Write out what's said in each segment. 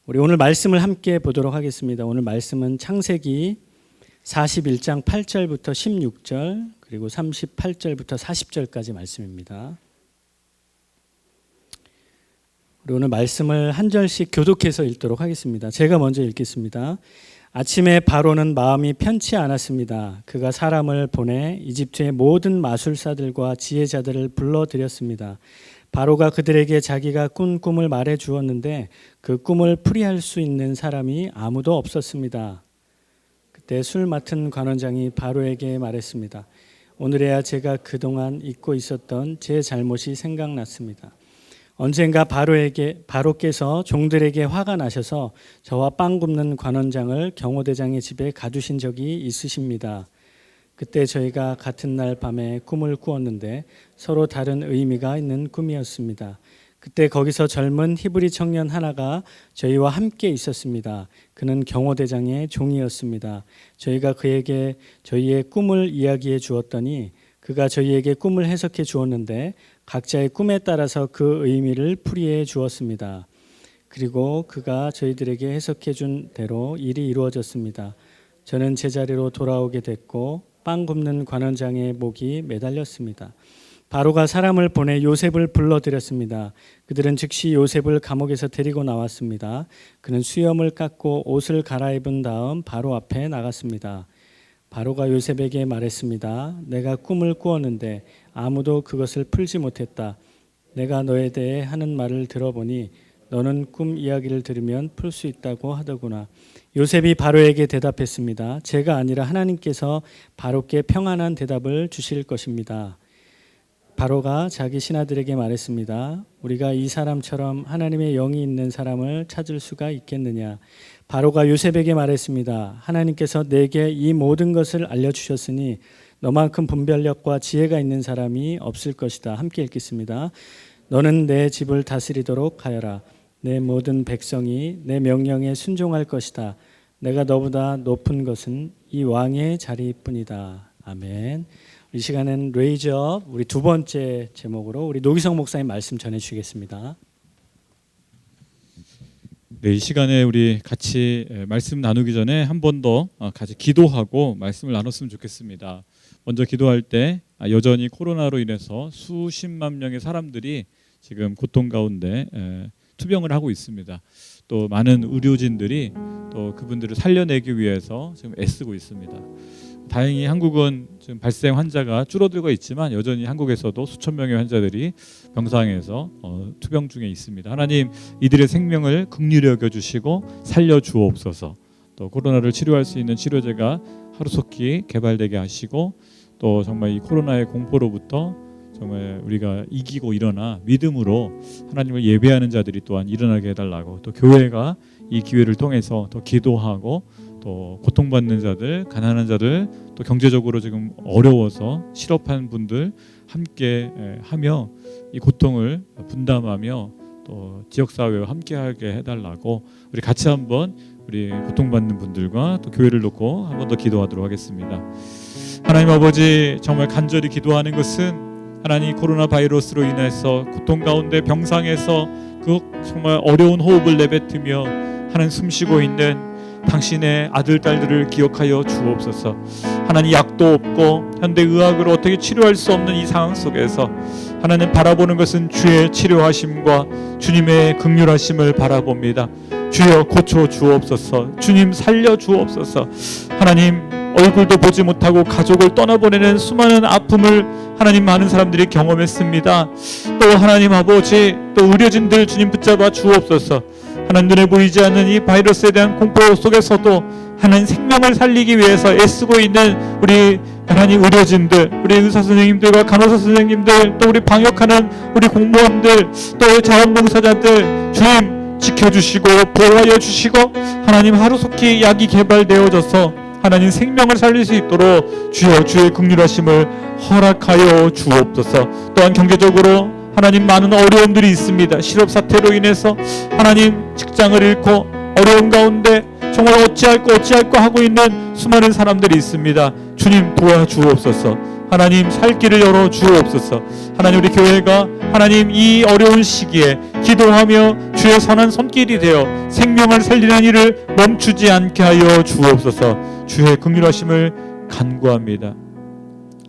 우리 오늘 말씀을 함께 보도록 하겠습니다. 오늘 말씀은 창세기 41장 8절부터 16절 그리고 38절부터 40절까지 말씀입니다. 우리 오늘 말씀을 한 절씩 교독해서 읽도록 하겠습니다. 제가 먼저 읽겠습니다. 아침에 바로는 마음이 편치 않았습니다. 그가 사람을 보내 이집트의 모든 마술사들과 지혜자들을 불러들였습니다. 바로가 그들에게 자기가 꾼 꿈을 말해 주었는데 그 꿈을 풀이할 수 있는 사람이 아무도 없었습니다. 그때 술 맡은 관원장이 바로에게 말했습니다. 오늘에야 제가 그동안 잊고 있었던 제 잘못이 생각났습니다. 언젠가 바로께서 종들에게 화가 나셔서 저와 빵 굽는 관원장을 경호대장의 집에 가두신 적이 있으십니다. 그때 저희가 같은 날 밤에 꿈을 꾸었는데 서로 다른 의미가 있는 꿈이었습니다. 그때 거기서 젊은 히브리 청년 하나가 저희와 함께 있었습니다. 그는 경호대장의 종이었습니다. 저희가 그에게 저희의 꿈을 이야기해 주었더니 그가 저희에게 꿈을 해석해 주었는데 각자의 꿈에 따라서 그 의미를 풀이해 주었습니다. 그리고 그가 저희들에게 해석해 준 대로 일이 이루어졌습니다. 저는 제자리로 돌아오게 됐고 빵 굽는 관원장의 목이 매달렸습니다. 바로가 사람을 보내 요셉을 불러들였습니다. 그들은 즉시 요셉을 감옥에서 데리고 나왔습니다. 그는 수염을 깎고 옷을 갈아입은 다음 바로 앞에 나갔습니다. 바로가 요셉에게 말했습니다. 내가 꿈을 꾸었는데 아무도 그것을 풀지 못했다. 내가 너에 대해 하는 말을 들어보니 너는 꿈 이야기를 들으면 풀 수 있다고 하더구나. 요셉이 바로에게 대답했습니다. 제가 아니라 하나님께서 바로께 평안한 대답을 주실 것입니다. 바로가 자기 신하들에게 말했습니다. 우리가 이 사람처럼 하나님의 영이 있는 사람을 찾을 수가 있겠느냐. 바로가 요셉에게 말했습니다. 하나님께서 내게 이 모든 것을 알려주셨으니 너만큼 분별력과 지혜가 있는 사람이 없을 것이다. 함께 읽겠습니다. 너는 내 집을 다스리도록 하여라. 내 모든 백성이 내 명령에 순종할 것이다. 내가 너보다 높은 것은 이 왕의 자리뿐이다. 아멘. 이 시간엔 레이저 우리 두 번째 제목으로 우리 노기성 목사님 말씀 전해주시겠습니다. 네, 이 시간에 우리 같이 말씀 나누기 전에 한 번 더 같이 기도하고 말씀을 나눴으면 좋겠습니다. 먼저 기도할 때 여전히 코로나로 인해서 수십만 명의 사람들이 지금 고통 가운데 투병을 하고 있습니다. 또 많은 의료진들이 또 그분들을 살려내기 위해서 지금 애쓰고 있습니다. 다행히 한국은 지금 발생 환자가 줄어들고 있지만 여전히 한국에서도 수천 명의 환자들이 병상에서 투병 중에 있습니다. 하나님 이들의 생명을 긍휼히 여겨주시고 살려주옵소서. 또 코로나를 치료할 수 있는 치료제가 하루속히 개발되게 하시고 또 정말 이 코로나의 공포로부터 정말 우리가 이기고 일어나 믿음으로 하나님을 예배하는 자들이 또한 일어나게 해달라고 또 교회가 이 기회를 통해서 더 기도하고 또 고통받는 자들, 가난한 자들, 또 경제적으로 지금 어려워서 실업한 분들 함께 하며 이 고통을 분담하며 또 지역사회와 함께하게 해달라고 우리 같이 한번 우리 고통받는 분들과 또 교회를 놓고 한 번 더 기도하도록 하겠습니다. 하나님 아버지 정말 간절히 기도하는 것은 하나님 코로나 바이러스로 인해서 고통 가운데 병상에서 그 정말 어려운 호흡을 내뱉으며 하나님 숨쉬고 있는 당신의 아들 딸들을 기억하여 주옵소서. 하나님 약도 없고 현대의학으로 어떻게 치료할 수 없는 이 상황 속에서 하나님 바라보는 것은 주의 치료하심과 주님의 긍휼하심을 바라봅니다. 주여 고쳐 주옵소서. 주님 살려 주옵소서. 하나님 얼굴도 보지 못하고 가족을 떠나보내는 수많은 아픔을 하나님 많은 사람들이 경험했습니다. 또 하나님 아버지 또 의료진들 주님 붙잡아 주옵소서. 하나님 눈에 보이지 않는 이 바이러스에 대한 공포 속에서도 하나님 생명을 살리기 위해서 애쓰고 있는 우리 하나님 의료진들, 우리 의사 선생님들과 간호사 선생님들, 또 우리 방역하는 우리 공무원들, 또 자원봉사자들 주님 지켜주시고 보호하여 주시고 하나님 하루속히 약이 개발되어져서 하나님 생명을 살릴 수 있도록 주여 주의 긍휼하심을 허락하여 주옵소서. 또한 경제적으로 하나님 많은 어려움들이 있습니다. 실업 사태로 인해서 하나님 직장을 잃고 어려운 가운데 정말 어찌할까 하고 있는 수많은 사람들이 있습니다. 주님 도와주옵소서. 하나님 살 길을 열어 주옵소서. 하나님 우리 교회가 하나님 이 어려운 시기에 기도하며 주의 선한 손길이 되어 생명을 살리는 일을 멈추지 않게 하여 주옵소서. 주의 긍휼하심을 간구합니다.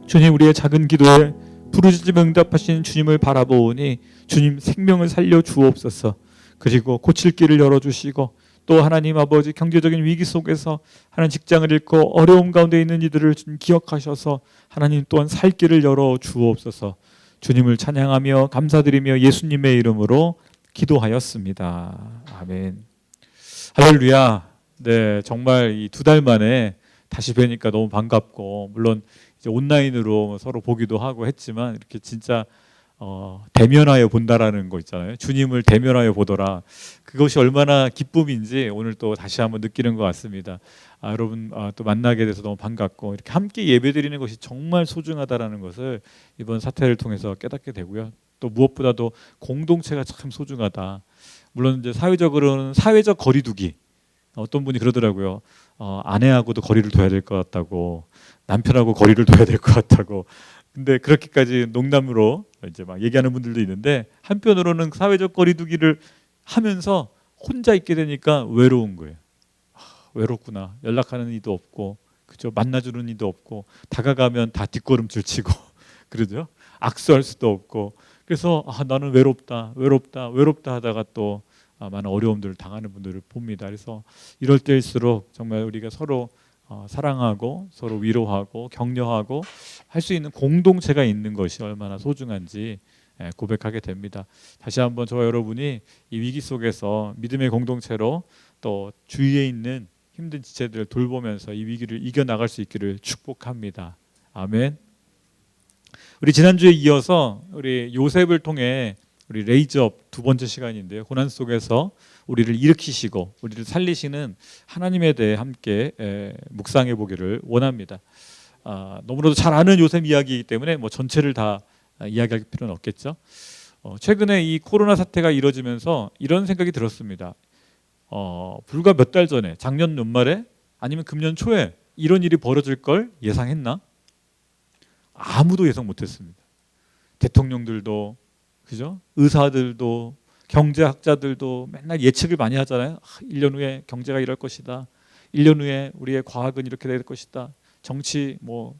주님, 우리의 작은 기도에 부르짖음 응답하신 주님을 바라보니 주님 생명을 살려 주옵소서. 그리고 고칠 길을 열어주시고 또 하나님 아버지 경제적인 위기 속에서 하나님 직장을 잃고 어려움 가운데 있는 이들을 좀 기억하셔서 하나님 또한 살 길을 열어 주옵소서. 주님을 찬양하며 감사드리며 예수님의 이름으로 기도하였습니다. 아멘. 할렐루야. 네, 정말 이 2달 만에 다시 뵈니까 너무 반갑고, 물론 이제 온라인으로 서로 보기도 하고 했지만 이렇게 진짜 대면하여 본다라는 거 있잖아요. 주님을 대면하여 보더라. 그것이 얼마나 기쁨인지 오늘 또 다시 한번 느끼는 것 같습니다. 여러분 또 만나게 돼서 너무 반갑고, 이렇게 함께 예배드리는 것이 정말 소중하다라는 것을 이번 사태를 통해서 깨닫게 되고요. 또 무엇보다도 공동체가 참 소중하다. 물론 이제 사회적으로는 사회적 거리두기, 어떤 분이 그러더라고요. 아내하고도 거리를 둬야 될 것 같다고, 남편하고 거리를 둬야 될 것 같다고. 근데 그렇게까지 농담으로 이제 막 얘기하는 분들도 있는데, 한편으로는 사회적 거리두기를 하면서 혼자 있게 되니까 외로운 거예요. 외롭구나. 연락하는 이도 없고, 그죠? 만나주는 이도 없고, 다가가면 다 뒷걸음질 치고, 그러죠? 악수할 수도 없고, 그래서 나는 외롭다 하다가 또 많은 어려움들을 당하는 분들을 봅니다. 그래서 이럴 때일수록 정말 우리가 서로 사랑하고 서로 위로하고 격려하고 할 수 있는 공동체가 있는 것이 얼마나 소중한지 고백하게 됩니다. 다시 한번 저와 여러분이 이 위기 속에서 믿음의 공동체로 또 주위에 있는 힘든 지체들을 돌보면서 이 위기를 이겨나갈 수 있기를 축복합니다. 아멘. 우리 지난주에 이어서 우리 요셉을 통해 우리 레이즈업 2번째 시간인데요. 고난 속에서 우리를 일으키시고 우리를 살리시는 하나님에 대해 함께 묵상해 보기를 원합니다. 너무나도 잘 아는 요셉 이야기이기 때문에 뭐 전체를 다 이야기할 필요는 없겠죠. 최근에 이 코로나 사태가 이뤄지면서 이런 생각이 들었습니다. 불과 몇 달 전에, 작년 연말에 아니면 금년 초에 이런 일이 벌어질 걸 예상했나? 아무도 예상 못했습니다. 대통령들도, 그죠? 의사들도, 경제학자들도 맨날 예측을 많이 하잖아요. 1년 후에 경제가 이럴 것이다. 1년 후에 우리의 과학은 이렇게 될 것이다. 정치 뭐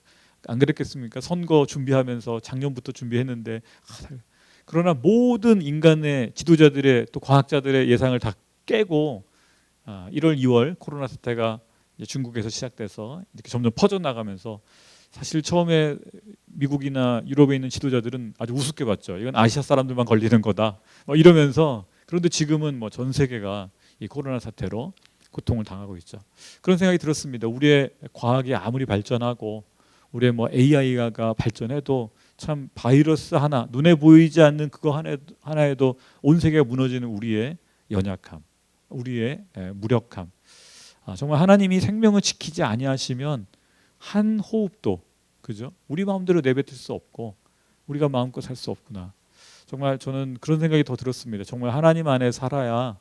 안 그랬겠습니까? 선거 준비하면서 작년부터 준비했는데, 그러나 모든 인간의 지도자들의 또 과학자들의 예상을 다 깨고 1월, 2월 코로나 사태가 중국에서 시작돼서 이렇게 점점 퍼져나가면서, 사실 처음에 미국이나 유럽에 있는 지도자들은 아주 우습게 봤죠. 이건 아시아 사람들만 걸리는 거다 이러면서. 그런데 지금은 뭐 전 세계가 이 코로나 사태로 고통을 당하고 있죠. 그런 생각이 들었습니다. 우리의 과학이 아무리 발전하고 우리의 뭐 AI가 발전해도 참 바이러스 하나, 눈에 보이지 않는 그거 하나에도 온 세계가 무너지는 우리의 연약함, 우리의 무력함. 정말 하나님이 생명을 지키지 아니하시면 한 호흡도, 그죠? 우리 마음대로 내뱉을 수 없고 우리가 마음껏 살 수 없구나. 정말 저는 그런 생각이 더 들었습니다. 정말 하나님 안에 살아야,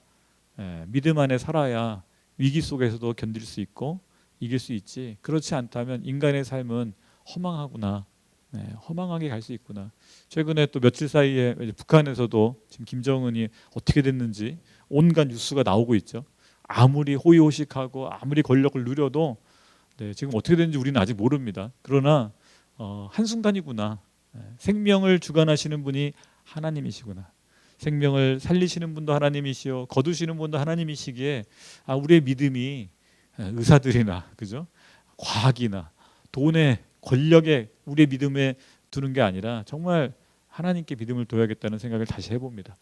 믿음 안에 살아야 위기 속에서도 견딜 수 있고 이길 수 있지, 그렇지 않다면 인간의 삶은 허망하구나, 허망하게 갈 수 있구나. 최근에 또 며칠 사이에 북한에서도 지금 김정은이 어떻게 됐는지 온갖 뉴스가 나오고 있죠. 아무리 호의호식하고 아무리 권력을 누려도 지금 어떻게 되는지 우리는 아직 모릅니다. 그러나 한순간이구나. 생명을 주관하시는 분이 하나님이시구나. 생명을 살리시는 분도 하나님이시요 거두시는 분도 하나님이시기에 우리의 믿음이 의사들이나, 그죠? 과학이나 돈에, 권력에 우리의 믿음에 두는 게 아니라 정말 하나님께 믿음을 둬야겠다는 생각을 다시 해봅니다.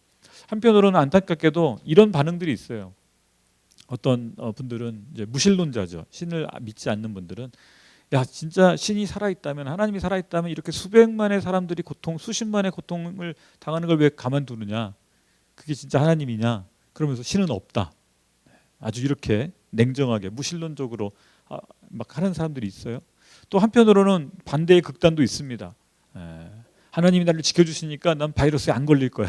한편으로는 안타깝게도 이런 반응들이 있어요. 어떤 분들은 이제 무신론자죠. 신을 믿지 않는 분들은, 야 진짜 신이 살아있다면, 하나님이 살아있다면 이렇게 수백만의 사람들이 수십만의 고통을 당하는 걸 왜 가만두느냐, 그게 진짜 하나님이냐, 그러면서 신은 없다, 아주 이렇게 냉정하게 무신론적으로 막 하는 사람들이 있어요. 또 한편으로는 반대의 극단도 있습니다. 하나님이 나를 지켜주시니까 난 바이러스에 안 걸릴 거야.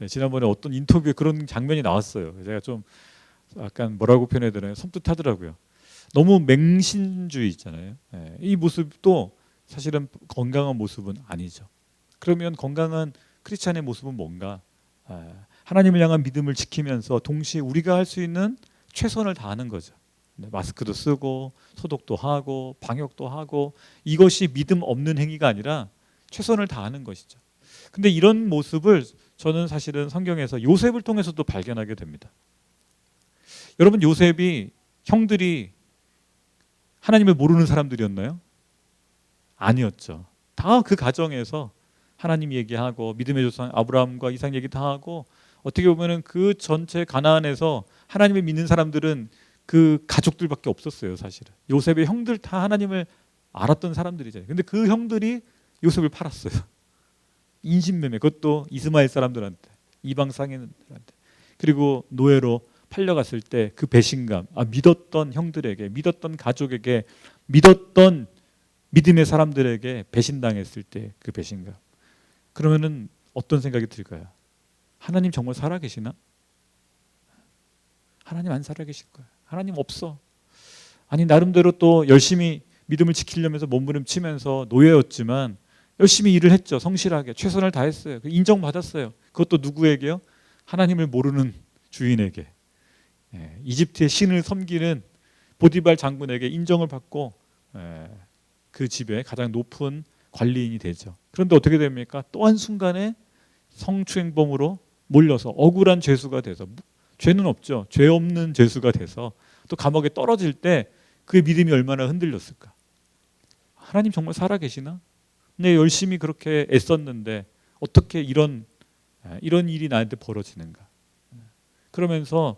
지난번에 어떤 인터뷰에 그런 장면이 나왔어요. 제가 좀 약간 뭐라고 표현해야 되나요? 섬뜩하더라고요. 너무 맹신주의 있잖아요. 이 모습도 사실은 건강한 모습은 아니죠. 그러면 건강한 크리스찬의 모습은 뭔가? 하나님을 향한 믿음을 지키면서 동시에 우리가 할 수 있는 최선을 다하는 거죠. 마스크도 쓰고 소독도 하고 방역도 하고, 이것이 믿음 없는 행위가 아니라 최선을 다하는 것이죠. 근데 이런 모습을 저는 사실은 성경에서 요셉을 통해서도 발견하게 됩니다. 여러분, 요셉이 형들이 하나님을 모르는 사람들이었나요? 아니었죠. 다 그 가정에서 하나님 얘기하고 믿음의 조상 아브라함과 이삭 얘기 다 하고, 어떻게 보면은 그 전체 가나안에서 하나님을 믿는 사람들은 그 가족들밖에 없었어요. 사실은 요셉의 형들 다 하나님을 알았던 사람들이잖아요. 근데 그 형들이 요셉을 팔았어요. 인신매매, 그것도 이스마엘 사람들한테, 이방 상인들한테. 그리고 노예로 팔려갔을 때 그 배신감, 믿었던 형들에게, 믿었던 가족에게, 믿었던 믿음의 사람들에게 배신당했을 때 그 배신감. 그러면은 어떤 생각이 들까요? 하나님 정말 살아계시나? 하나님 안 살아계실 거야. 하나님 없어. 아니, 나름대로 또 열심히 믿음을 지키려면서 몸부림치면서 노예였지만 열심히 일을 했죠. 성실하게 최선을 다했어요. 인정받았어요. 그것도 누구에게요? 하나님을 모르는 주인에게. 이집트의 신을 섬기는 보디발 장군에게 인정을 받고 그 집의 가장 높은 관리인이 되죠. 그런데 어떻게 됩니까? 또 한순간에 성추행범으로 몰려서 억울한 죄수가 돼서, 죄는 없죠. 죄 없는 죄수가 돼서 또 감옥에 떨어질 때 그의 믿음이 얼마나 흔들렸을까? 하나님 정말 살아계시나? 내 열심히 그렇게 애썼는데 어떻게 이런 일이 나한테 벌어지는가? 그러면서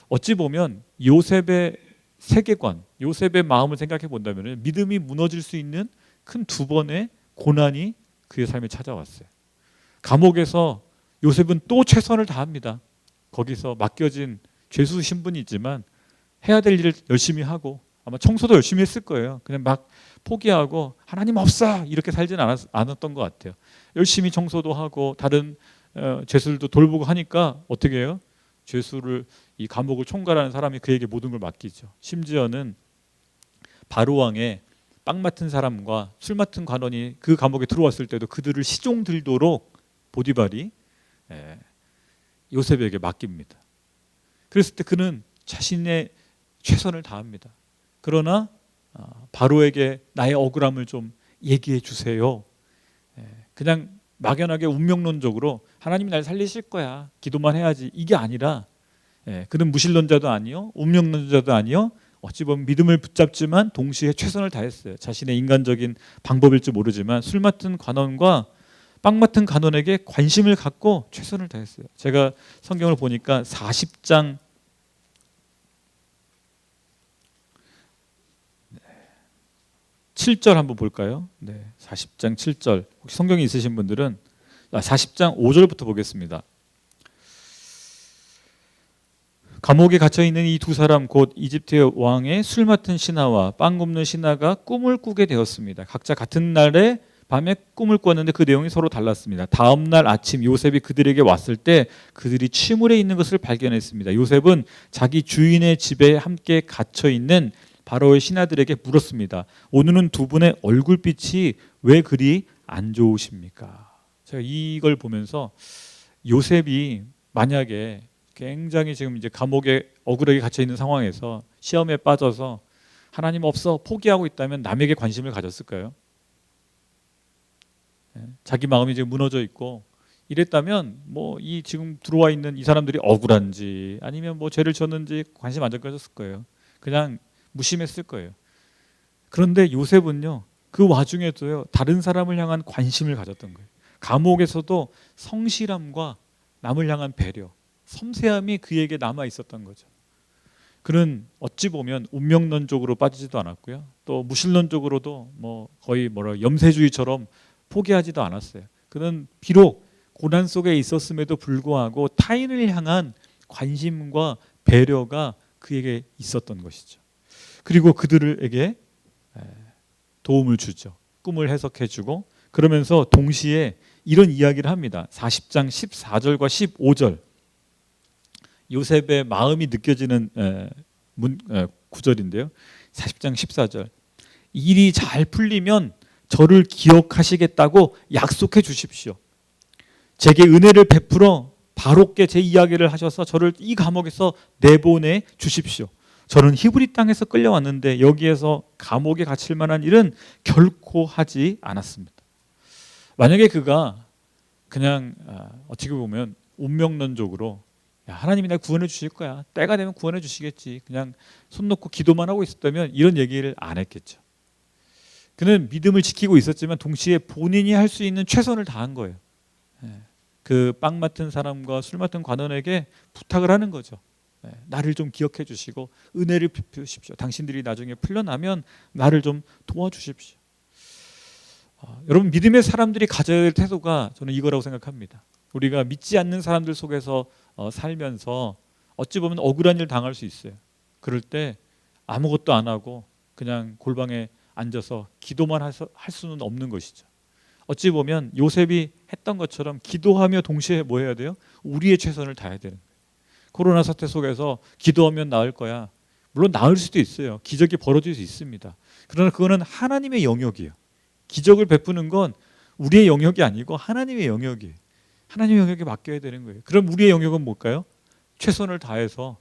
어찌 보면 요셉의 세계관, 요셉의 마음을 생각해 본다면 믿음이 무너질 수 있는 큰 두 번의 고난이 그의 삶에 찾아왔어요. 감옥에서 요셉은 또 최선을 다합니다. 거기서 맡겨진 죄수 신분이지만 해야 될 일을 열심히 하고, 아마 청소도 열심히 했을 거예요. 그냥 막 포기하고 하나님 없어 이렇게 살지는 않았던 것 같아요. 열심히 청소도 하고 다른 죄수들도 돌보고 하니까 어떻게 해요? 죄수를, 이 감옥을 총괄하는 사람이 그에게 모든 걸 맡기죠. 심지어는 바로 왕의 빵 맡은 사람과 술 맡은 관원이 그 감옥에 들어왔을 때도 그들을 시종 들도록 보디발이 요셉에게 맡깁니다. 그랬을 때 그는 자신의 최선을 다합니다. 그러나 바로에게 나의 억울함을 좀 얘기해 주세요. 그냥 막연하게 운명론적으로 하나님이 날 살리실 거야, 기도만 해야지, 이게 아니라 그는 무신론자도 아니요, 운명론자도 아니요, 어찌 보면 믿음을 붙잡지만 동시에 최선을 다했어요. 자신의 인간적인 방법일지 모르지만 술 맡은 관원과 빵 맡은 간원에게 관심을 갖고 최선을 다했어요. 제가 성경을 보니까 40장 7절 한번 볼까요? 40장 7절. 혹시 성경이 있으신 분들은 40장 5절부터 보겠습니다. 감옥에 갇혀 있는 이 두 사람 곧 이집트의 왕의 술 맡은 신하와 빵 굽는 신하가 꿈을 꾸게 되었습니다. 각자 같은 날에 밤에 꿈을 꿨는데 그 내용이 서로 달랐습니다. 다음 날 아침 요셉이 그들에게 왔을 때 그들이 취물에 있는 것을 발견했습니다. 요셉은 자기 주인의 집에 함께 갇혀 있는 바로의 신하들에게 물었습니다. 오늘은 두 분의 얼굴빛이 왜 그리 안 좋으십니까? 제가 이걸 보면서 요셉이 만약에 굉장히 지금 이제 감옥에 억울하게 갇혀 있는 상황에서 시험에 빠져서 하나님 없어 포기하고 있다면 남에게 관심을 가졌을까요? 자기 마음이 지금 무너져 있고 이랬다면 뭐 이 지금 들어와 있는 이 사람들이 억울한지 아니면 뭐 죄를 지었는지 관심 안 가졌을 거예요. 그냥 무심했을 거예요. 그런데 요셉은요, 그 와중에도요 다른 사람을 향한 관심을 가졌던 거예요. 감옥에서도 성실함과 남을 향한 배려, 섬세함이 그에게 남아 있었던 거죠. 그는 어찌 보면 운명론적으로 빠지지도 않았고요, 또 무신론적으로도 뭐 거의 염세주의처럼 포기하지도 않았어요. 그는 비록 고난 속에 있었음에도 불구하고 타인을 향한 관심과 배려가 그에게 있었던 것이죠. 그리고 그들에게 도움을 주죠. 꿈을 해석해주고, 그러면서 동시에 이런 이야기를 합니다. 40장 14절과 15절 요셉의 마음이 느껴지는 구절인데요. 40장 14절 일이 잘 풀리면 저를 기억하시겠다고 약속해 주십시오. 제게 은혜를 베풀어 바로께 제 이야기를 하셔서 저를 이 감옥에서 내보내 주십시오. 저는 히브리 땅에서 끌려왔는데 여기에서 감옥에 갇힐 만한 일은 결코 하지 않았습니다. 만약에 그가 그냥 어떻게 보면 운명론적으로 야, 하나님이 날 구원해 주실 거야. 때가 되면 구원해 주시겠지. 그냥 손 놓고 기도만 하고 있었다면 이런 얘기를 안 했겠죠. 그는 믿음을 지키고 있었지만 동시에 본인이 할 수 있는 최선을 다한 거예요. 그 빵 맡은 사람과 술 맡은 관원에게 부탁을 하는 거죠. 나를 좀 기억해 주시고 은혜를 베푸십시오. 당신들이 나중에 풀려나면 나를 좀 도와주십시오. 여러분, 믿음의 사람들이 가져야 될 태도가 저는 이거라고 생각합니다. 우리가 믿지 않는 사람들 속에서 살면서 어찌 보면 억울한 일 당할 수 있어요. 그럴 때 아무것도 안 하고 그냥 골방에 앉아서 기도만 할 수는 없는 것이죠. 어찌 보면 요셉이 했던 것처럼 기도하며 동시에 뭐 해야 돼요? 우리의 최선을 다해야 되는 거예요. 코로나 사태 속에서 기도하면 나을 거야. 물론 나을 수도 있어요. 기적이 벌어질 수 있습니다. 그러나 그거는 하나님의 영역이에요. 기적을 베푸는 건 우리의 영역이 아니고 하나님의 영역이에요. 하나님의 영역에 맡겨야 되는 거예요. 그럼 우리의 영역은 뭘까요? 최선을 다해서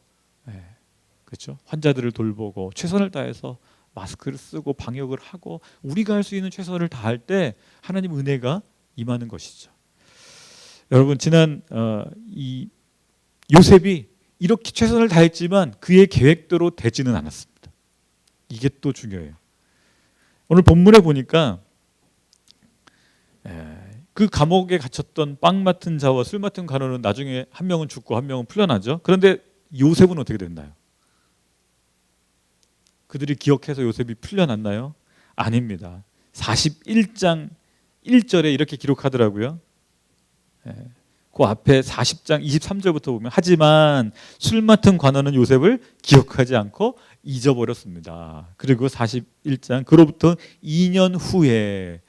그렇죠? 환자들을 돌보고 최선을 다해서 마스크를 쓰고 방역을 하고 우리가 할 수 있는 최선을 다할 때 하나님 은혜가 임하는 것이죠. 여러분, 지난 이 요셉이 이렇게 최선을 다했지만 그의 계획대로 되지는 않았습니다. 이게 또 중요해요. 오늘 본문에 보니까 그 감옥에 갇혔던 빵 맡은 자와 술 맡은 관원은 나중에 한 명은 죽고 한 명은 풀려나죠. 그런데 요셉은 어떻게 됐나요? 그들이 기억해서 요셉이 풀려났나요? 아닙니다. 41장 1절에 이렇게 기록하더라고요. 그 앞에 40장 23절부터 보면 하지만 술 맡은 관원은 요셉을 기억하지 않고 잊어버렸습니다. 그리고 41장 그로부터 2년 후에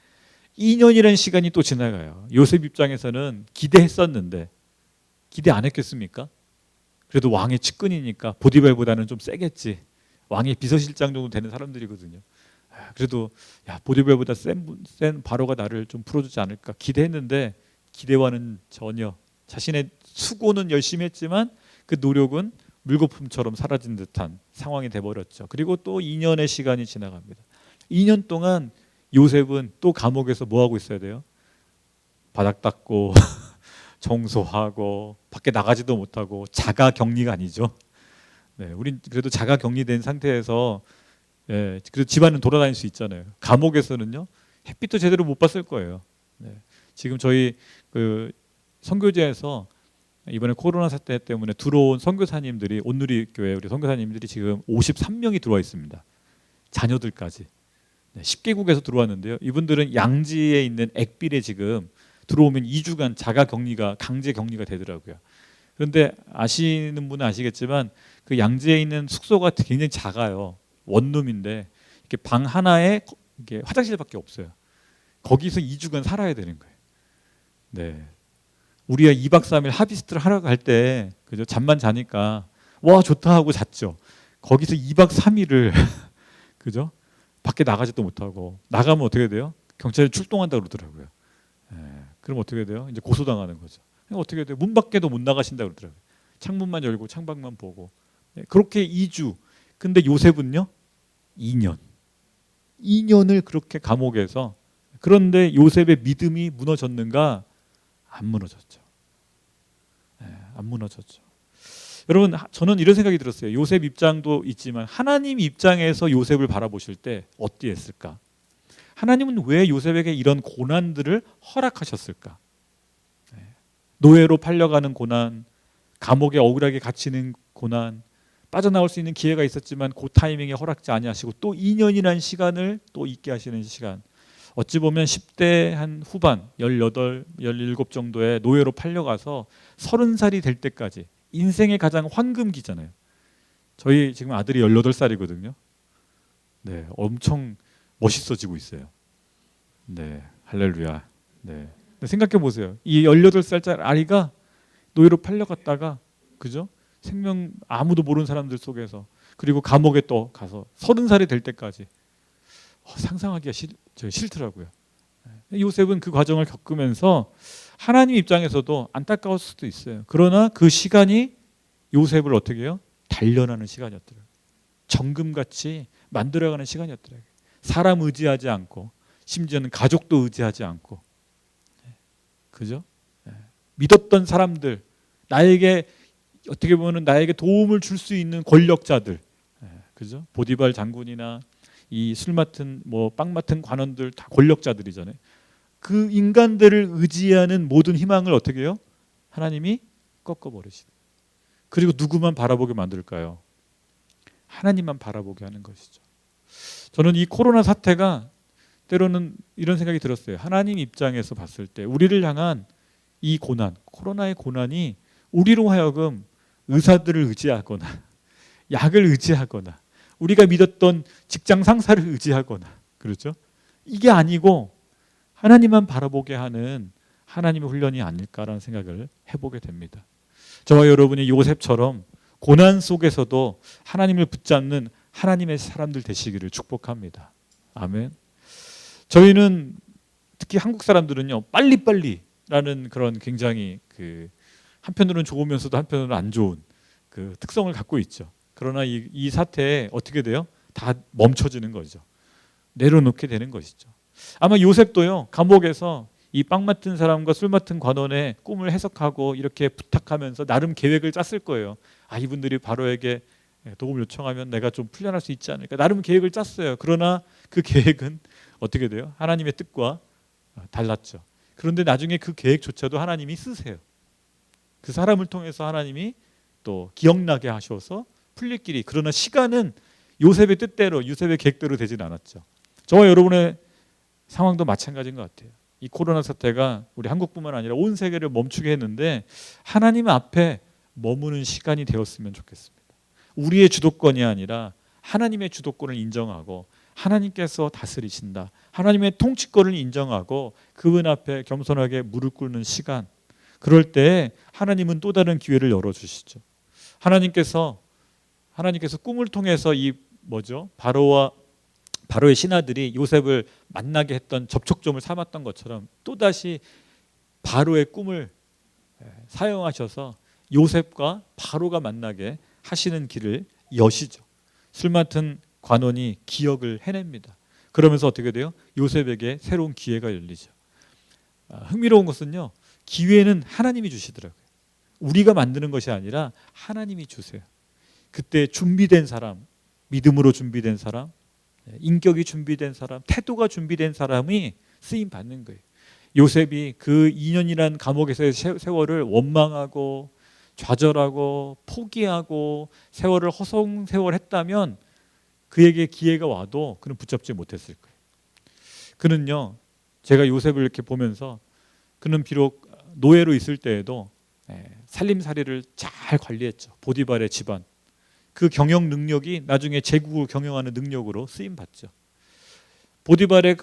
2년이라는 시간이 또 지나가요. 요셉 입장에서는 기대했었는데 기대 안 했겠습니까? 그래도 왕의 측근이니까 보디발보다는 좀 세겠지. 왕의 비서실장 정도 되는 사람들이거든요. 그래도 야, 보디발보다 센 바로가 나를 좀 풀어주지 않을까 기대했는데 기대와는 전혀 자신의 수고는 열심히 했지만 그 노력은 물거품처럼 사라진 듯한 상황이 돼버렸죠. 그리고 또 2년의 시간이 지나갑니다. 2년 동안 요셉은 또 감옥에서 뭐 하고 있어야 돼요? 바닥 닦고 청소하고 밖에 나가지도 못하고 자가 격리가 아니죠. 우린 그래도 자가 격리된 상태에서 그래도 집안은 돌아다닐 수 있잖아요. 감옥에서는요 햇빛도 제대로 못 봤을 거예요. 지금 저희 그 선교제에서 이번에 코로나 사태 때문에 들어온 선교사님들이 온누리교회 우리 선교사님들이 지금 53명이 들어와 있습니다. 자녀들까지 10개국에서 들어왔는데요. 이분들은 양지에 있는 액빌에 지금 들어오면 2주간 자가 격리가 강제 격리가 되더라고요. 그런데 아시는 분은 아시겠지만 그 양지에 있는 숙소가 굉장히 작아요. 원룸인데 이렇게 방 하나에 이게 화장실밖에 없어요. 거기서 2주간 살아야 되는 거예요. 우리가 2박 3일 하비스트를 하러 갈 때 그죠? 잠만 자니까 와 좋다 하고 잤죠. 거기서 2박 3일을 그죠? 밖에 나가지도 못하고 나가면 어떻게 돼요? 경찰이 출동한다 그러더라고요. 그럼 어떻게 돼요? 이제 고소당하는 거죠. 어떻게 돼요? 문 밖에도 못 나가신다 그러더라고요. 창문만 열고 창밖만 보고 그렇게 2주. 근데 요셉은요 2년을 그렇게 감옥에서. 그런데 요셉의 믿음이 무너졌는가? 안 무너졌죠. 안 무너졌죠. 여러분, 저는 이런 생각이 들었어요. 요셉 입장도 있지만 하나님 입장에서 요셉을 바라보실 때 어땠을까? 하나님은 왜 요셉에게 이런 고난들을 허락하셨을까? 노예로 팔려가는 고난, 감옥에 억울하게 갇히는 고난, 빠져나올 수 있는 기회가 있었지만 그 타이밍에 허락지 아니하시고 또 2년이라는 시간을 또 있게 하시는 시간. 어찌 보면 10대 한 후반 18, 17 정도의 노예로 팔려가서 30살이 될 때까지 인생의 가장 황금기잖아요. 저희 지금 아들이 18살이거든요. 엄청 멋있어지고 있어요. 할렐루야. 생각해 보세요. 이 18살짜리 아이가 노예로 팔려갔다가 그죠? 생명 아무도 모르는 사람들 속에서 그리고 감옥에 또 가서 30살이 될 때까지 상상하기가 싫더라고요. 요셉은 그 과정을 겪으면서 하나님 입장에서도 안타까울 수도 있어요. 그러나 그 시간이 요셉을 어떻게 해요? 단련하는 시간이었더라고요. 정금같이 만들어가는 시간이었더라고요. 사람 의지하지 않고 심지어는 가족도 의지하지 않고, 그죠? 믿었던 사람들, 나에게 어떻게 보면 나에게 도움을 줄 수 있는 권력자들, 그죠? 보디발 장군이나 이 술 맡은 빵 맡은 관원들 다 권력자들이잖아요. 그 인간들을 의지하는 모든 희망을 어떻게 해요? 하나님이 꺾어버리시다. 그리고 누구만 바라보게 만들까요? 하나님만 바라보게 하는 것이죠. 저는 이 코로나 사태가 때로는 이런 생각이 들었어요. 하나님 입장에서 봤을 때 우리를 향한 이 고난, 코로나의 고난이 우리로 하여금 의사들을 의지하거나 약을 의지하거나 우리가 믿었던 직장 상사를 의지하거나, 그렇죠? 이게 아니고 하나님만 바라보게 하는 하나님의 훈련이 아닐까라는 생각을 해보게 됩니다. 저와 여러분이 요셉처럼 고난 속에서도 하나님을 붙잡는 하나님의 사람들 되시기를 축복합니다. 아멘. 저희는 특히 한국 사람들은요, 빨리빨리라는 그런 굉장히 한편으로는 좋으면서도 한편으로는 안 좋은 그 특성을 갖고 있죠. 그러나 이 사태에 어떻게 돼요? 다 멈춰지는 거죠. 내려놓게 되는 것이죠. 아마 요셉도요, 감옥에서 이 빵 맡은 사람과 술 맡은 관원의 꿈을 해석하고 이렇게 부탁하면서 나름 계획을 짰을 거예요. 이분들이 바로에게 도움을 요청하면 내가 좀 풀려날 수 있지 않을까. 나름 계획을 짰어요. 그러나 그 계획은 어떻게 돼요? 하나님의 뜻과 달랐죠. 그런데 나중에 그 계획조차도 하나님이 쓰세요. 그 사람을 통해서 하나님이 또 기억나게 하셔서 풀릴 길이. 그러나 시간은 요셉의 뜻대로, 요셉의 계획대로 되진 않았죠. 저와 여러분의 상황도 마찬가지인 것 같아요. 이 코로나 사태가 우리 한국뿐만 아니라 온 세계를 멈추게 했는데 하나님 앞에 머무는 시간이 되었으면 좋겠습니다. 우리의 주도권이 아니라 하나님의 주도권을 인정하고 하나님께서 다스리신다, 하나님의 통치권을 인정하고 그분 앞에 겸손하게 무릎 꿇는 시간. 그럴 때 하나님은 또 다른 기회를 열어주시죠. 하나님께서 꿈을 통해서 바로의 신하들이 요셉을 만나게 했던 접촉점을 삼았던 것처럼 또다시 바로의 꿈을 사용하셔서 요셉과 바로가 만나게 하시는 길을 여시죠. 술 맡은 관원이 기억을 해냅니다. 그러면서 어떻게 돼요? 요셉에게 새로운 기회가 열리죠. 흥미로운 것은요, 기회는 하나님이 주시더라고요. 우리가 만드는 것이 아니라 하나님이 주세요. 그때 준비된 사람, 믿음으로 준비된 사람, 인격이 준비된 사람, 태도가 준비된 사람이 쓰임 받는 거예요. 요셉이 그 2년이란 감옥에서의 세월을 원망하고 좌절하고 포기하고 세월을 허송세월했다면 그에게 기회가 와도 그는 붙잡지 못했을 거예요. 그는요, 제가 요셉을 이렇게 보면서 그는 비록 노예로 있을 때에도 살림살이를 잘 관리했죠. 보디발의 집안. 그 경영 능력이 나중에 제국을 경영하는 능력으로 쓰임 받죠. 보디발의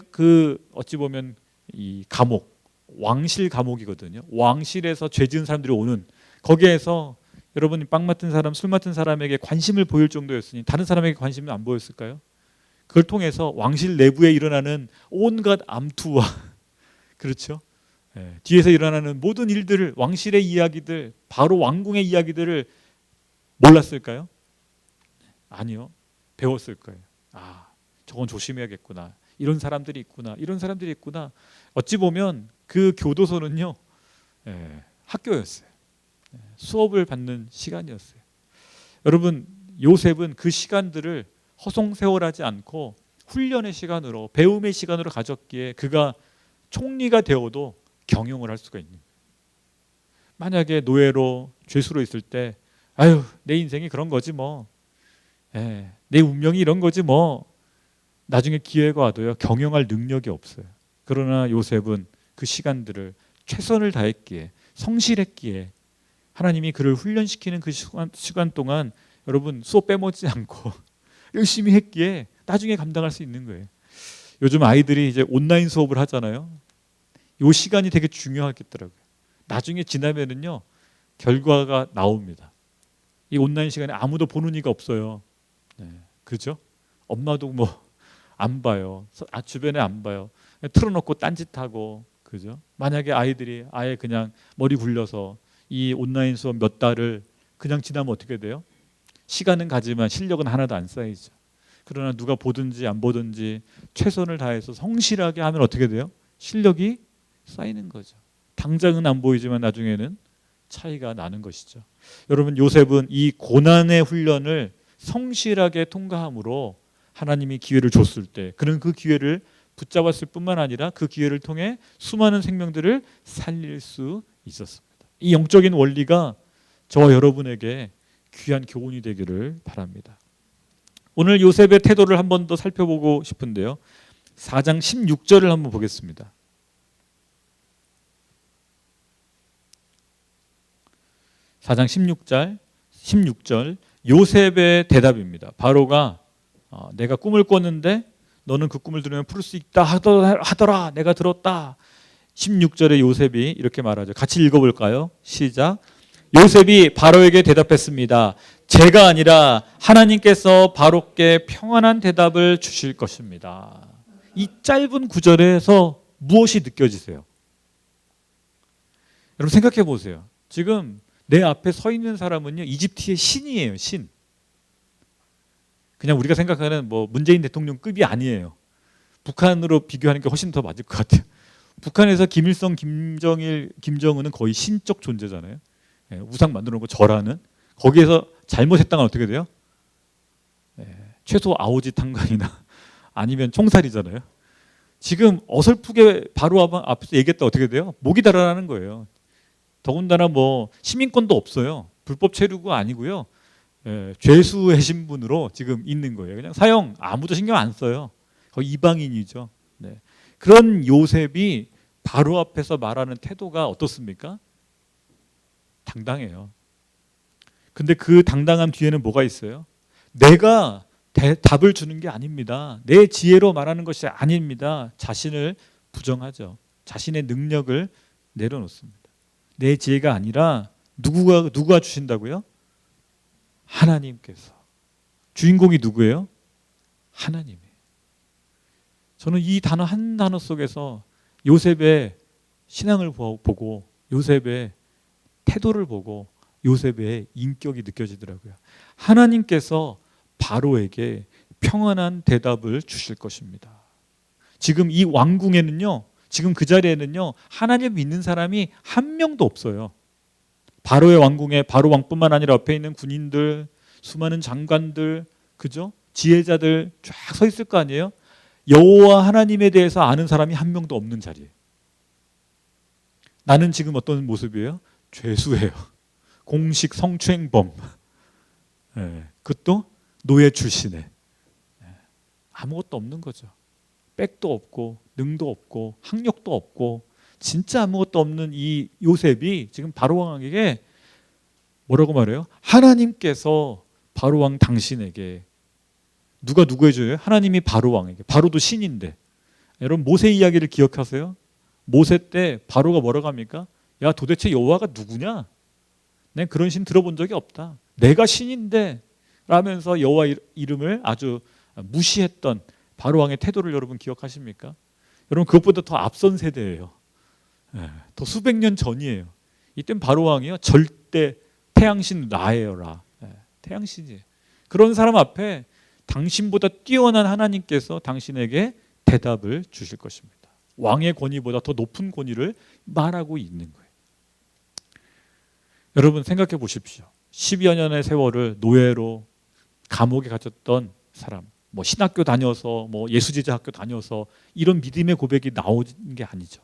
어찌 보면 이 감옥, 왕실 감옥이거든요. 왕실에서 죄 지은 사람들이 오는, 거기에서 여러분이 빵 맡은 사람, 술 맡은 사람에게 관심을 보일 정도였으니 다른 사람에게 관심을 안 보였을까요? 그걸 통해서 왕실 내부에 일어나는 온갖 암투와 그렇죠? 뒤에서 일어나는 모든 일들을, 왕실의 이야기들, 바로 왕궁의 이야기들을 몰랐을까요? 아니요. 배웠을 거예요. 저건 조심해야겠구나. 이런 사람들이 있구나. 이런 사람들이 있구나. 어찌 보면 그 교도소는요, 학교였어요. 수업을 받는 시간이었어요. 여러분, 요셉은 그 시간들을 허송세월하지 않고 훈련의 시간으로, 배움의 시간으로 가졌기에 그가 총리가 되어도 경영을 할 수가 있는 거예요. 만약에 노예로 죄수로 있을 때 내 인생이 그런 거지 뭐, 내 운명이 이런 거지 뭐, 나중에 기회가 와도요, 경영할 능력이 없어요. 그러나 요셉은 그 시간들을 최선을 다했기에, 성실했기에 하나님이 그를 훈련시키는 그 시간 동안 여러분 수업 빼먹지 않고 열심히 했기에 나중에 감당할 수 있는 거예요. 요즘 아이들이 이제 온라인 수업을 하잖아요. 이 시간이 되게 중요하겠더라고요. 나중에 지나면은요, 결과가 나옵니다. 이 온라인 시간에 아무도 보는 이가 없어요. 그렇죠? 엄마도 안 봐요. 주변에 안 봐요. 틀어놓고 딴짓하고, 그죠? 만약에 아이들이 아예 그냥 머리 굴려서 이 온라인 수업 몇 달을 그냥 지나면 어떻게 돼요? 시간은 가지만 실력은 하나도 안 쌓이죠. 그러나 누가 보든지 안 보든지 최선을 다해서 성실하게 하면 어떻게 돼요? 실력이 쌓이는 거죠. 당장은 안 보이지만 나중에는 차이가 나는 것이죠. 여러분, 요셉은 이 고난의 훈련을 성실하게 통과함으로 하나님이 기회를 줬을 때 그는 그 기회를 붙잡았을 뿐만 아니라 그 기회를 통해 수많은 생명들을 살릴 수 있었습니다. 이 영적인 원리가 저와 여러분에게 귀한 교훈이 되기를 바랍니다. 오늘 요셉의 태도를 한 번 더 살펴보고 싶은데요. 4장 16절을 한번 보겠습니다. 4장 16절 요셉의 대답입니다. 바로가 내가 꿈을 꿨는데 너는 그 꿈을 들으면 풀 수 있다 하더라. 내가 들었다. 16절에 요셉이 이렇게 말하죠. 같이 읽어볼까요? 시작. 요셉이 바로에게 대답했습니다. 제가 아니라 하나님께서 바로께 평안한 대답을 주실 것입니다. 이 짧은 구절에서 무엇이 느껴지세요? 여러분 생각해 보세요. 지금 내 앞에 서 있는 사람은요, 이집트의 신이에요, 신. 그냥 우리가 생각하는 뭐 문재인 대통령급이 아니에요. 북한으로 비교하는 게 훨씬 더 맞을 것 같아요. 북한에서 김일성, 김정일, 김정은은 거의 신적 존재잖아요. 우상 만들어 놓고 절하는. 거기에서 잘못했다가 어떻게 돼요? 최소 아오지 탄광이나 아니면 총살이잖아요. 지금 어설프게 바로 앞에서 얘기했다 어떻게 돼요? 목이 달아나는 거예요. 더군다나 뭐 시민권도 없어요. 불법 체류가 아니고요. 죄수의 신분으로 지금 있는 거예요. 그냥 사형 아무도 신경 안 써요. 거의 이방인이죠. 네. 그런 요셉이 바로 앞에서 말하는 태도가 어떻습니까? 당당해요. 근데 그 당당함 뒤에는 뭐가 있어요? 내가 답을 주는 게 아닙니다. 내 지혜로 말하는 것이 아닙니다. 자신을 부정하죠. 자신의 능력을 내려놓습니다. 내 지혜가 아니라 누가 주신다고요? 하나님께서. 주인공이 누구예요? 하나님이에요. 저는 이 단어 한 단어 속에서 요셉의 신앙을 보고 요셉의 태도를 보고 요셉의 인격이 느껴지더라고요. 하나님께서 바로에게 평안한 대답을 주실 것입니다. 지금 이 왕궁에는요, 지금 그 자리에는요, 하나님을 믿는 사람이 한 명도 없어요. 바로의 왕궁에 바로 왕뿐만 아니라 옆에 있는 군인들, 수많은 장관들, 그죠? 지혜자들 쫙 서 있을 거 아니에요? 여호와 하나님에 대해서 아는 사람이 한 명도 없는 자리예요. 나는 지금 어떤 모습이에요? 죄수예요. 공식 성추행범. 그것도 노예 출신에. 아무것도 없는 거죠. 백도 없고 능도 없고 학력도 없고 진짜 아무것도 없는 이 요셉이 지금 바로왕에게 뭐라고 말해요? 하나님께서 바로왕 당신에게 누가 누구 해줘요? 하나님이 바로왕에게. 바로도 신인데. 여러분 모세 이야기를 기억하세요? 모세 때 바로가 뭐라고 합니까? 야 도대체 여호와가 누구냐? 난 그런 신 들어본 적이 없다. 내가 신인데 라면서 여호와 이름을 아주 무시했던 바로왕의 태도를 여러분 기억하십니까? 여러분 그것보다 더 앞선 세대예요. 더 수백 년 전이에요. 이땐 바로왕이요 절대 태양신 라에요라. 태양신이에요. 그런 사람 앞에 당신보다 뛰어난 하나님께서 당신에게 대답을 주실 것입니다. 왕의 권위보다 더 높은 권위를 말하고 있는 거예요. 여러분 생각해 보십시오. 10여 년의 세월을 노예로 감옥에 갇혔던 사람, 뭐 신학교 다녀서 뭐 예수제자 학교 다녀서 이런 믿음의 고백이 나오는 게 아니죠.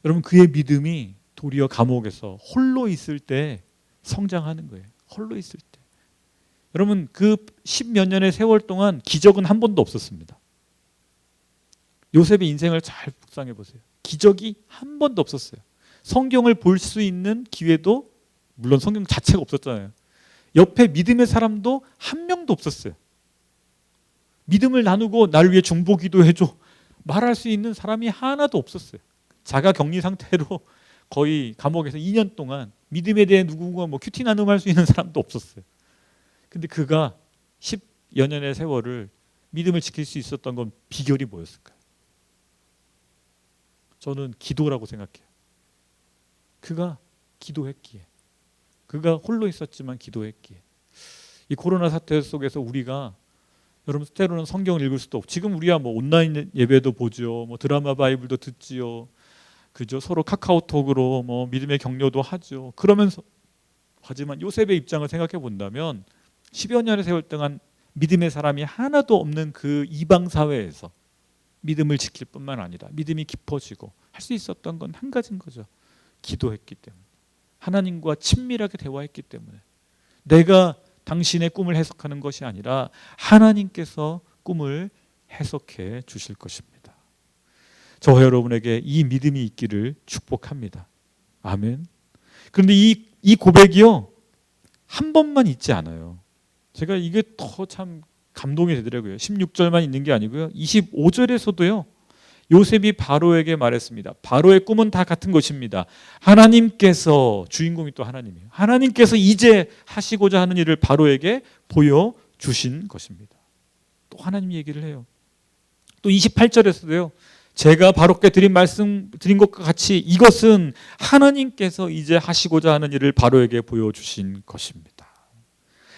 여러분 그의 믿음이 도리어 감옥에서 홀로 있을 때 성장하는 거예요. 홀로 있을 때. 여러분 그 10몇 년의 세월 동안 기적은 한 번도 없었습니다. 요셉의 인생을 잘 묵상해 보세요. 기적이 한 번도 없었어요. 성경을 볼 수 있는 기회도 물론 성경 자체가 없었잖아요. 옆에 믿음의 사람도 한 명도 없었어요. 믿음을 나누고 날 위해 중보 기도해줘 말할 수 있는 사람이 하나도 없었어요. 자가 격리 상태로 거의 감옥에서 2년 동안 믿음에 대해 누군가 뭐 큐티 나눔할 수 있는 사람도 없었어요. 근데 그가 10여 년의 세월을 믿음을 지킬 수 있었던 건 비결이 뭐였을까요? 저는 기도라고 생각해요. 그가 기도했기에, 그가 홀로 있었지만 기도했기에. 이 코로나 사태 속에서 우리가, 여러분 때로는 성경을 읽을 수도 없고, 지금 우리야 뭐 온라인 예배도 보죠, 뭐 드라마 바이블도 듣지요, 그죠? 서로 카카오톡으로 뭐 믿음의 격려도 하죠. 그러면서, 하지만 요셉의 입장을 생각해 본다면 10여 년의 세월 동안 믿음의 사람이 하나도 없는 그 이방 사회에서 믿음을 지킬 뿐만 아니라 믿음이 깊어지고 할 수 있었던 건 한 가지인 거죠. 기도했기 때문에, 하나님과 친밀하게 대화했기 때문에. 내가 당신의 꿈을 해석하는 것이 아니라 하나님께서 꿈을 해석해 주실 것입니다. 저와 여러분에게 이 믿음이 있기를 축복합니다. 아멘. 그런데 이 고백이요, 한 번만 있지 않아요. 제가 이게 더 참 감동이 되더라고요. 16절만 있는 게 아니고요, 25절에서도요 요셉이 바로에게 말했습니다. 바로의 꿈은 다 같은 것입니다. 하나님께서, 주인공이 또 하나님이에요. 하나님께서 이제 하시고자 하는 일을 바로에게 보여주신 것입니다. 또 하나님 얘기를 해요. 또 28절에서도요, 제가 바로께 드린 것과 같이 이것은 하나님께서 이제 하시고자 하는 일을 바로에게 보여주신 것입니다.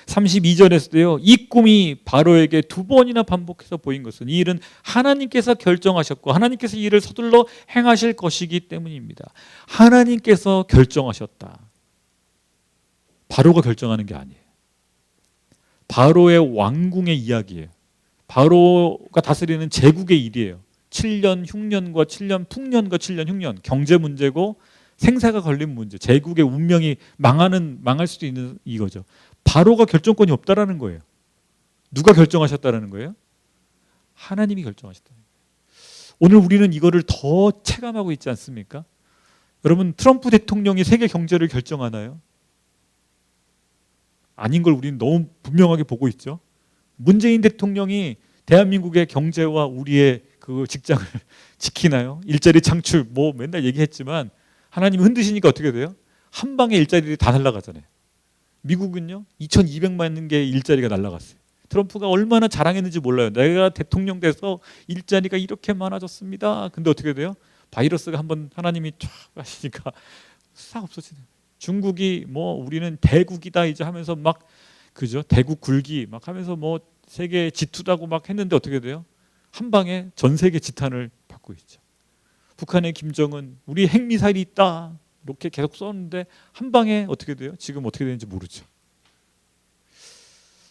32절에서도요, 이 꿈이 바로에게 2번이나 반복해서 보인 것은 이 일은 하나님께서 결정하셨고 하나님께서 이 일을 서둘러 행하실 것이기 때문입니다. 하나님께서 결정하셨다. 바로가 결정하는 게 아니에요. 바로의 왕궁의 이야기예요. 바로가 다스리는 제국의 일이에요. 7년 흉년과 7년 풍년과 7년 흉년, 경제 문제고 생사가 걸린 문제, 제국의 운명이 망할 수도 있는 이거죠. 바로가 결정권이 없다라는 거예요. 누가 결정하셨다라는 거예요? 하나님이 결정하셨다는 거예요. 오늘 우리는 이거를 더 체감하고 있지 않습니까? 여러분, 트럼프 대통령이 세계 경제를 결정하나요? 아닌 걸 우리는 너무 분명하게 보고 있죠. 문재인 대통령이 대한민국의 경제와 우리의 그 직장을 지키나요? 일자리 창출 뭐 맨날 얘기했지만 하나님이 흔드시니까 어떻게 돼요? 한 방에 일자리들이 다 날아가잖아요. 미국은요 2200만 개의 일자리가 날아갔어요. 트럼프가 얼마나 자랑했는지 몰라요. 내가 대통령 돼서 일자리가 이렇게 많아졌습니다. 근데 어떻게 돼요? 바이러스가 한번 하나님이 쫙 하시니까 싹 없어지는 거예요. 중국이 뭐 우리는 대국이다 이제 하면서 막, 그죠? 대국 굴기 막 하면서 뭐 세계 G2다고 막 했는데 어떻게 돼요? 한 방에 전 세계 지탄을 받고 있죠. 북한의 김정은 우리 핵미사일이 있다 이렇게 계속 썼는데 한 방에 어떻게 돼요? 지금 어떻게 되는지 모르죠.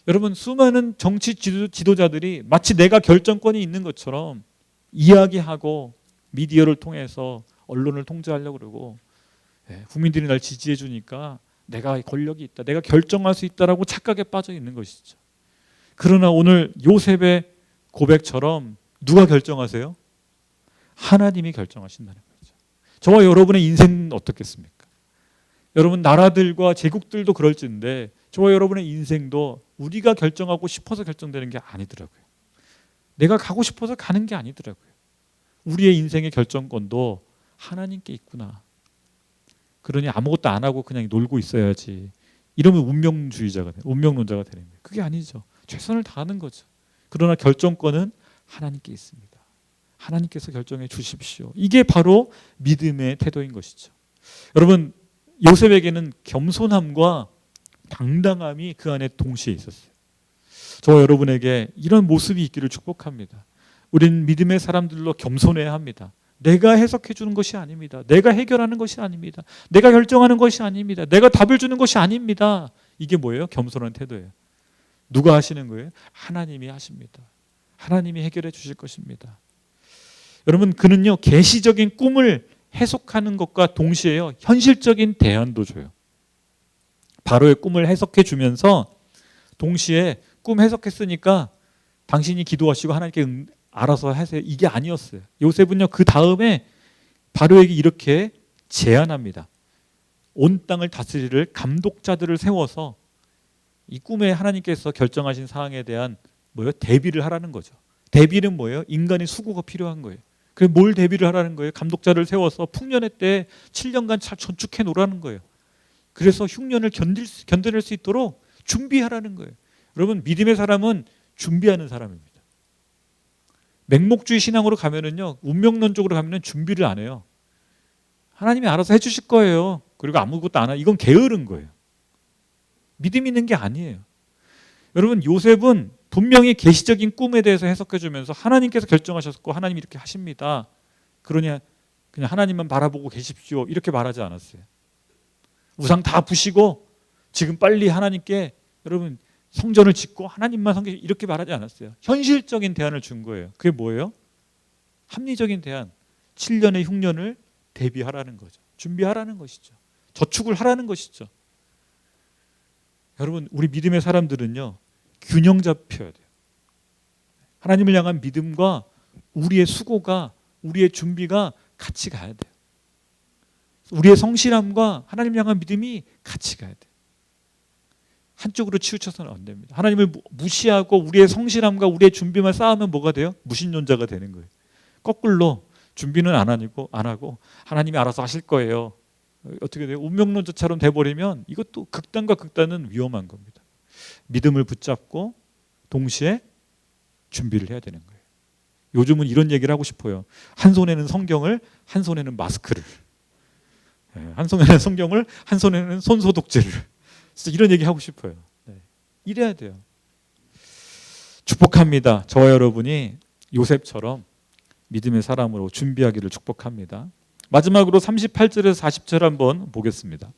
여러분, 수많은 정치 지도자들이 마치 내가 결정권이 있는 것처럼 이야기하고 미디어를 통해서 언론을 통제하려고 그러고, 국민들이 날 지지해 주니까 내가 권력이 있다, 내가 결정할 수 있다라고 착각에 빠져 있는 것이죠. 그러나 오늘 요셉의 고백처럼 누가 결정하세요? 하나님이 결정하신다는 거죠. 저와 여러분의 인생은 어떻겠습니까? 여러분, 나라들과 제국들도 그럴진데 저와 여러분의 인생도 우리가 결정하고 싶어서 결정되는 게 아니더라고요. 내가 가고 싶어서 가는 게 아니더라고요. 우리의 인생의 결정권도 하나님께 있구나. 그러니 아무것도 안 하고 그냥 놀고 있어야지. 이러면 운명론자가 되는 거예요. 그게 아니죠. 최선을 다하는 거죠. 그러나 결정권은 하나님께 있습니다. 하나님께서 결정해 주십시오. 이게 바로 믿음의 태도인 것이죠. 여러분, 요셉에게는 겸손함과 당당함이 그 안에 동시에 있었어요. 저와 여러분에게 이런 모습이 있기를 축복합니다. 우리는 믿음의 사람들로 겸손해야 합니다. 내가 해석해 주는 것이 아닙니다. 내가 해결하는 것이 아닙니다. 내가 결정하는 것이 아닙니다. 내가 답을 주는 것이 아닙니다. 이게 뭐예요? 겸손한 태도예요. 누가 하시는 거예요? 하나님이 하십니다. 하나님이 해결해 주실 것입니다. 여러분, 그는요 계시적인 꿈을 해석하는 것과 동시에요 현실적인 대안도 줘요. 바로의 꿈을 해석해 주면서 동시에 꿈 해석했으니까 당신이 기도하시고 하나님께 알아서 하세요. 이게 아니었어요. 요셉은요 그 다음에 바로에게 이렇게 제안합니다. 온 땅을 다스릴 감독자들을 세워서 이 꿈에 하나님께서 결정하신 사항에 대한 대비를 하라는 거죠. 대비는 뭐예요? 인간의 수고가 필요한 거예요. 그래서 뭘 대비를 하라는 거예요? 감독자를 세워서 풍년의 때 7년간 잘 전축해 놓으라는 거예요. 그래서 흉년을 견뎌낼 수 있도록 준비하라는 거예요. 여러분, 믿음의 사람은 준비하는 사람입니다. 맹목주의 신앙으로 가면은요, 운명론적으로 가면은 준비를 안 해요. 하나님이 알아서 해주실 거예요. 그리고 아무것도 안 하. 이건 게으른 거예요. 믿음 있는 게 아니에요. 여러분, 요셉은 분명히 계시적인 꿈에 대해서 해석해주면서 하나님께서 결정하셨고 하나님이 이렇게 하십니다. 그러냐 그냥 하나님만 바라보고 계십시오. 이렇게 말하지 않았어요. 우상 다 부시고 지금 빨리 하나님께 여러분 성전을 짓고 하나님만 섬기시 이렇게 말하지 않았어요. 현실적인 대안을 준 거예요. 그게 뭐예요? 합리적인 대안. 7년의 흉년을 대비하라는 거죠. 준비하라는 것이죠. 저축을 하라는 것이죠. 여러분, 우리 믿음의 사람들은요, 균형 잡혀야 돼요. 하나님을 향한 믿음과 우리의 수고가, 우리의 준비가 같이 가야 돼요. 우리의 성실함과 하나님을 향한 믿음이 같이 가야 돼요. 한쪽으로 치우쳐서는 안 됩니다. 하나님을 무시하고 우리의 성실함과 우리의 준비만 쌓으면 뭐가 돼요? 무신론자가 되는 거예요. 거꾸로 준비는 안 하고 하나님이 알아서 하실 거예요. 어떻게 돼요? 운명론자처럼 돼버리면 이것도 극단과 극단은 위험한 겁니다. 믿음을 붙잡고 동시에 준비를 해야 되는 거예요. 요즘은 이런 얘기를 하고 싶어요. 한 손에는 성경을, 한 손에는 마스크를, 한 손에는 성경을, 한 손에는 손소독제를. 진짜 이런 얘기 하고 싶어요. 이래야 돼요. 축복합니다. 저와 여러분이 요셉처럼 믿음의 사람으로 준비하기를 축복합니다. 마지막으로 38절에서 40절 한번 보겠습니다.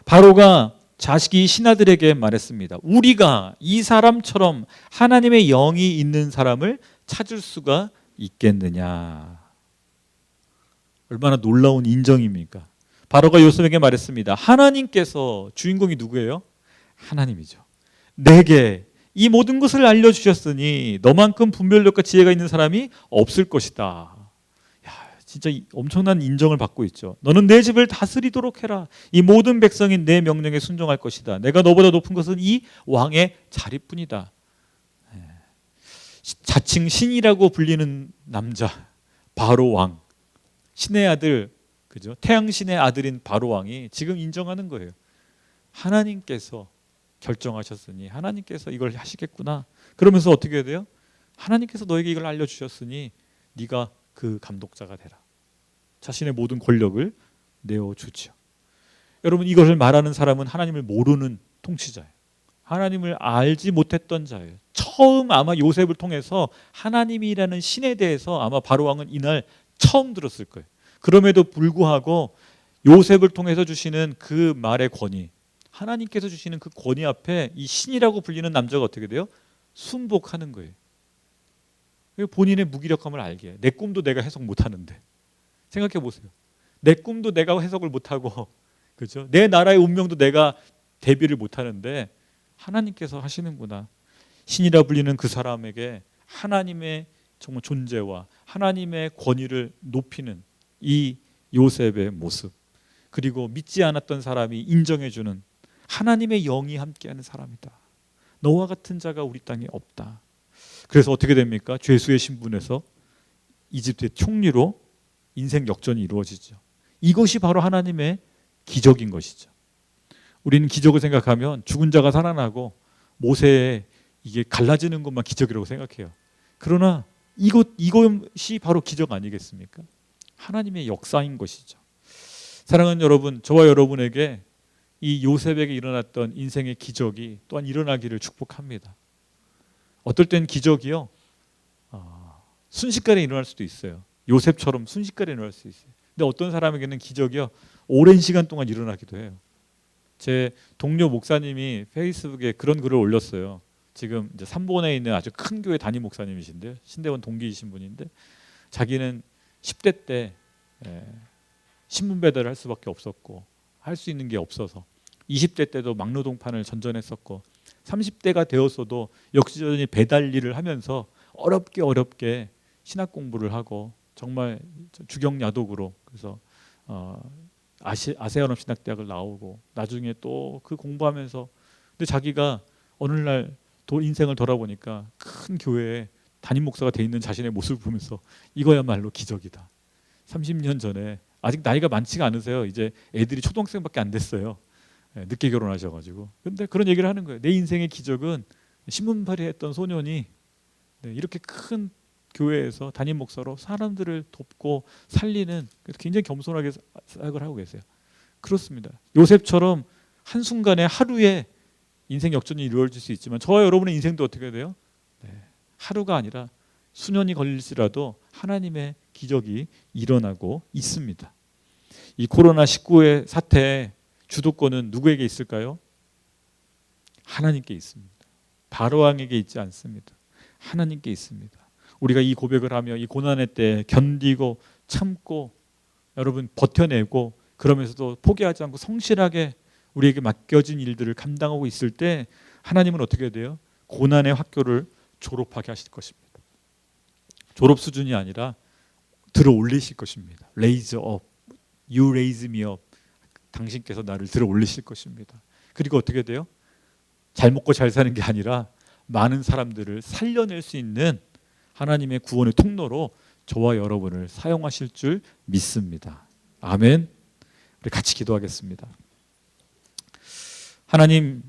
바로가 자식이 신하들에게 말했습니다. 우리가 이 사람처럼 하나님의 영이 있는 사람을 찾을 수가 있겠느냐. 얼마나 놀라운 인정입니까? 바로가 요셉에게 말했습니다. 하나님께서, 주인공이 누구예요? 하나님이죠. 내게 이 모든 것을 알려주셨으니 너만큼 분별력과 지혜가 있는 사람이 없을 것이다. 진짜 엄청난 인정을 받고 있죠. 너는 내 집을 다스리도록 해라. 이 모든 백성이 내 명령에 순종할 것이다. 내가 너보다 높은 것은 이 왕의 자리뿐이다. 자칭 신이라고 불리는 남자 바로 왕, 신의 아들, 그죠? 태양신의 아들인 바로 왕이 지금 인정하는 거예요. 하나님께서 결정하셨으니 하나님께서 이걸 하시겠구나. 그러면서 어떻게 해야 돼요? 하나님께서 너에게 이걸 알려주셨으니 네가 그 감독자가 되라. 자신의 모든 권력을 내어주죠. 여러분, 이것을 말하는 사람은 하나님을 모르는 통치자예요. 하나님을 알지 못했던 자예요. 처음 아마 요셉을 통해서 하나님이라는 신에 대해서 아마 바로왕은 이날 처음 들었을 거예요. 그럼에도 불구하고 요셉을 통해서 주시는 그 말의 권위, 하나님께서 주시는 그 권위 앞에 이 신이라고 불리는 남자가 어떻게 돼요? 순복하는 거예요. 본인의 무기력함을 알게 해요. 내 꿈도 내가 해석 못하는데. 생각해 보세요. 내 꿈도 내가 해석을 못하고, 그렇죠? 내 나라의 운명도 내가 대비를 못하는데 하나님께서 하시는구나. 신이라 불리는 그 사람에게 하나님의 정말 존재와 하나님의 권위를 높이는 이 요셉의 모습, 그리고 믿지 않았던 사람이 인정해주는 하나님의 영이 함께하는 사람이다. 너와 같은 자가 우리 땅에 없다. 그래서 어떻게 됩니까? 죄수의 신분에서 이집트의 총리로 인생 역전이 이루어지죠. 이것이 바로 하나님의 기적인 것이죠. 우리는 기적을 생각하면 죽은 자가 살아나고 모세의 이게 갈라지는 것만 기적이라고 생각해요. 그러나 이것이 바로 기적 아니겠습니까? 하나님의 역사인 것이죠. 사랑하는 여러분, 저와 여러분에게 이 요셉에게 일어났던 인생의 기적이 또한 일어나기를 축복합니다. 어떨 땐 기적이요, 순식간에 일어날 수도 있어요. 요셉처럼 순식간에 일어날 수 있어요. 근데 어떤 사람에게는 기적이요, 오랜 시간 동안 일어나기도 해요. 제 동료 목사님이 페이스북에 그런 글을 올렸어요. 지금 이제 삼본에 있는 아주 큰 교회 담임 목사님이신데, 신대원 동기이신 분인데, 자기는 10대 때 신문 배달을 할 수밖에 없었고 할 수 있는 게 없어서 20대 때도 막노동판을 전전했었고 30대가 되었어도 역시전히 배달 일을 하면서 어렵게 신학 공부를 하고 정말 주경야독으로, 그래서 아세아넘 신학대학을 나오고 나중에 또 그 공부하면서, 근데 자기가 어느 날 인생을 돌아보니까 큰 교회에 담임 목사가 돼 있는 자신의 모습을 보면서 이거야말로 기적이다. 30년 전에, 아직 나이가 많지가 않으세요. 이제 애들이 초등학생밖에 안 됐어요. 늦게 결혼하셔가지고. 근데 그런 얘기를 하는 거예요. 내 인생의 기적은 신문팔이 했던 소년이 네, 이렇게 큰 교회에서 담임 목사로 사람들을 돕고 살리는, 굉장히 겸손하게 사역을 하고 계세요. 그렇습니다. 요셉처럼 한순간에 하루에 인생 역전이 이루어질 수 있지만 저와 여러분의 인생도 어떻게 돼요? 네, 하루가 아니라 수년이 걸릴지라도 하나님의 기적이 일어나고 있습니다. 이 코로나19의 사태의 주도권은 누구에게 있을까요? 하나님께 있습니다. 바로왕에게 있지 않습니다. 하나님께 있습니다. 우리가 이 고백을 하며 이 고난의 때 견디고 참고 여러분 버텨내고 그러면서도 포기하지 않고 성실하게 우리에게 맡겨진 일들을 감당하고 있을 때 하나님은 어떻게 돼요? 고난의 학교를 졸업하게 하실 것입니다. 졸업 수준이 아니라 들어 올리실 것입니다. Raise up, you raise me up. 당신께서 나를 들어 올리실 것입니다. 그리고 어떻게 돼요? 잘 먹고 잘 사는 게 아니라 많은 사람들을 살려낼 수 있는 하나님의 구원의 통로로 저와 여러분을 사용하실 줄 믿습니다. 아멘. 우리 같이 기도하겠습니다. 하나님,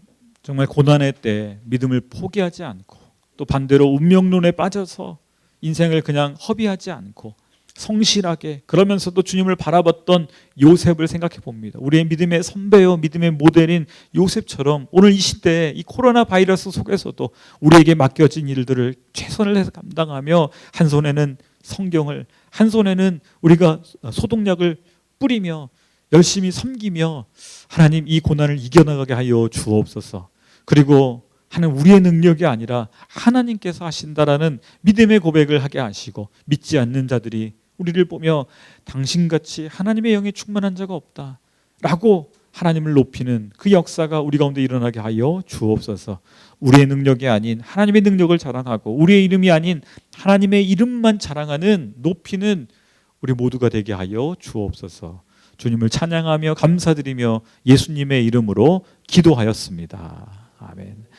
정말 고난의 때 믿음을 포기하지 않고 또 반대로 운명론에 빠져서 인생을 그냥 허비하지 않고 성실하게 그러면서도 주님을 바라봤던 요셉을 생각해 봅니다. 우리의 믿음의 선배요 믿음의 모델인 요셉처럼 오늘 이 시대에 이 코로나 바이러스 속에서도 우리에게 맡겨진 일들을 최선을 해서 감당하며 한 손에는 성경을, 한 손에는 우리가 소독약을 뿌리며 열심히 섬기며 하나님 이 고난을 이겨나가게 하여 주옵소서. 그리고 하는 우리의 능력이 아니라 하나님께서 하신다라는 믿음의 고백을 하게 하시고 믿지 않는 자들이 우리를 보며 당신같이 하나님의 영에 충만한 자가 없다 라고 하나님을 높이는 그 역사가 우리 가운데 일어나게 하여 주옵소서. 우리의 능력이 아닌 하나님의 능력을 자랑하고 우리의 이름이 아닌 하나님의 이름만 자랑하는 높이는 우리 모두가 되게 하여 주옵소서. 주님을 찬양하며 감사드리며 예수님의 이름으로 기도하였습니다. 아멘.